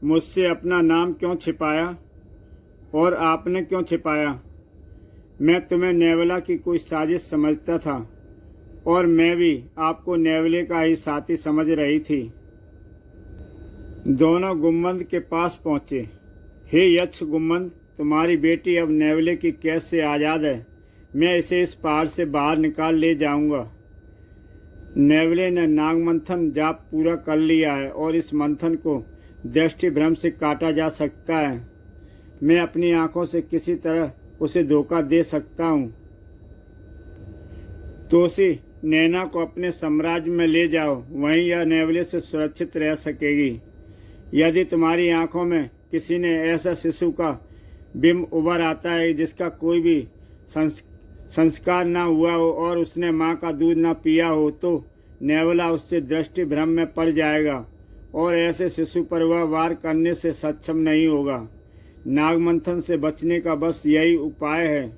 मुझसे अपना नाम क्यों छिपाया और आपने क्यों छिपाया? मैं तुम्हें नेवला की कोई साजिश समझता था और मैं भी आपको नेवले का ही साथी समझ रही थी। दोनों गुम्बद के पास पहुँचे। हे यक्ष गुम्बद, तुम्हारी बेटी अब नेवले की कैद से आज़ाद है। मैं इसे इस पहाड़ से बाहर निकाल ले जाऊंगा। नेवले ने नागमंथन जाप पूरा कर लिया है और इस मंथन को दृष्टि भ्रम से काटा जा सकता है। मैं अपनी आंखों से किसी तरह उसे धोखा दे सकता हूँ। तोसी, नैना को अपने साम्राज्य में ले जाओ, वहीं यह नेवले से सुरक्षित रह सकेगी। यदि तुम्हारी आंखों में किसी ने ऐसा शिशु का बिंब उभर आता है जिसका कोई भी संस्कार ना हुआ हो और उसने माँ का दूध ना पिया हो, तो नेवला उससे दृष्टि भ्रम में पड़ जाएगा और ऐसे शिशु पर वह वार करने से सक्षम नहीं होगा। नागमंथन से बचने का बस यही उपाय है।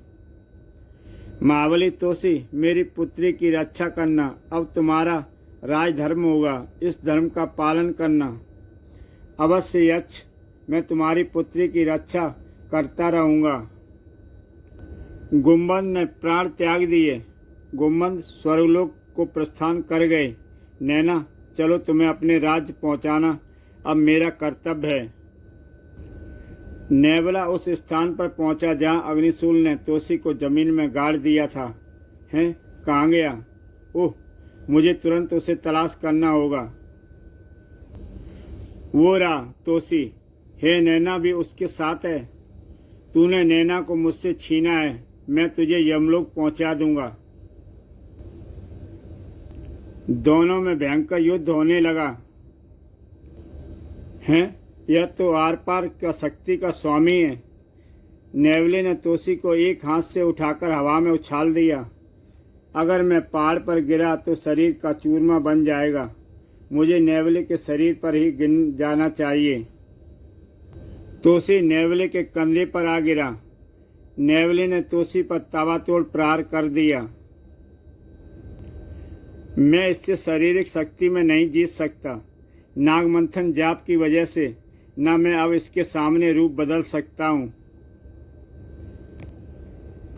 महाबली तोसी, मेरी पुत्री की रक्षा करना। अब तुम्हारा राजधर्म होगा, इस धर्म का पालन करना। अवश्य यक्ष, मैं तुम्हारी पुत्री की रक्षा करता रहूँगा। गुम्बद ने प्राण त्याग दिए। गुम्बद स्वर्गलोक को प्रस्थान कर गए। नैना, चलो तुम्हें अपने राज्य पहुँचाना अब मेरा कर्तव्य है। नेवला उस स्थान पर पहुंचा जहां अग्निशूल ने तोसी को जमीन में गाड़ दिया था। हैं, कहाँ गया? ओह, मुझे तुरंत उसे तलाश करना होगा। वो रहा तोसी। हे, नैना भी उसके साथ है। तूने नैना को मुझसे छीना है, मैं तुझे यमलोक पहुंचा दूंगा। दोनों में भयंकर युद्ध होने लगा। हैं, यह तो आर पार का शक्ति का स्वामी है। नेवले ने तोसी को एक हाथ से उठाकर हवा में उछाल दिया। अगर मैं पहाड़ पर गिरा तो शरीर का चूरमा बन जाएगा। मुझे नेवले के शरीर पर ही गिर जाना चाहिए। तोसी नेवले के कंधे पर आ गिरा। नेवले ने तोसी पर ताबड़तोड़ प्रहार कर दिया। मैं इससे शारीरिक शक्ति में नहीं जीत सकता। नागमंथन जाप की वजह से न मैं अब इसके सामने रूप बदल सकता हूँ।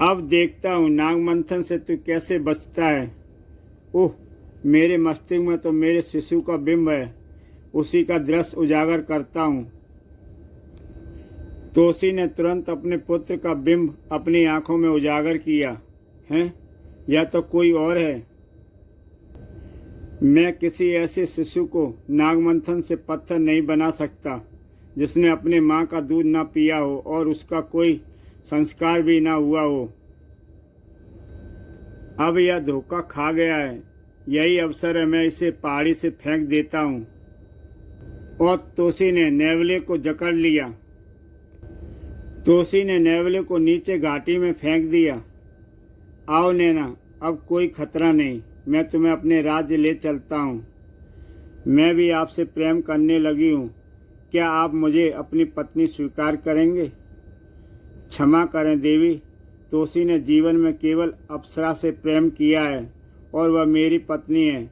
अब देखता हूँ नागमंथन से तू कैसे बचता है। ओह, मेरे मस्तिष्क में तो मेरे शिशु का बिंब है, उसी का दृश्य उजागर करता हूँ। तोसी ने तुरंत अपने पुत्र का बिंब अपनी आंखों में उजागर किया। हैं, यह तो कोई और है। मैं किसी ऐसे शिशु को नागमंथन से पत्थर नहीं बना सकता जिसने अपने माँ का दूध ना पिया हो और उसका कोई संस्कार भी ना हुआ हो। अब यह धोखा खा गया है। यही अवसर है, मैं इसे पहाड़ी से फेंक देता हूँ। और तोसी ने नेवले को जकड़ लिया। तोसी ने नेवले को नीचे घाटी में फेंक दिया। आओ नैना, अब कोई खतरा नहीं, मैं तुम्हें अपने राज्य ले चलता हूँ। मैं भी आपसे प्रेम करने लगी हूँ। क्या आप मुझे अपनी पत्नी स्वीकार करेंगे? क्षमा करें देवी, तोसी ने जीवन में केवल अप्सरा से प्रेम किया है और वह मेरी पत्नी है।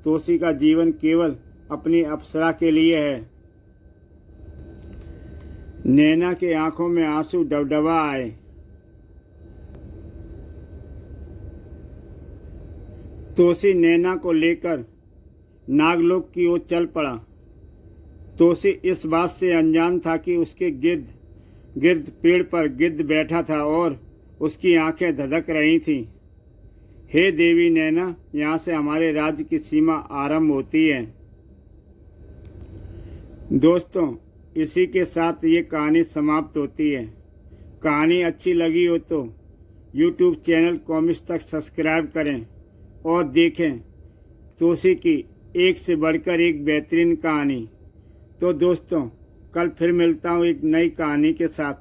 तोसी का जीवन केवल अपनी अप्सरा के लिए है। नैना के आंखों में आंसू डबडबा आए। तोसी नैना को लेकर नागलोक की ओर चल पड़ा। तोसी इस बात से अनजान था कि उसके गिर्द पेड़ पर गिद्ध बैठा था और उसकी आंखें धधक रही थीं। हे देवी नैना, यहाँ से हमारे राज्य की सीमा आरंभ होती है। दोस्तों, इसी के साथ ये कहानी समाप्त होती है। कहानी अच्छी लगी हो तो YouTube चैनल कॉमिक्स तक सब्सक्राइब करें और देखें तोसी की एक से बढ़कर एक बेहतरीन कहानी। तो दोस्तों, कल फिर मिलता हूँ एक नई कहानी के साथ।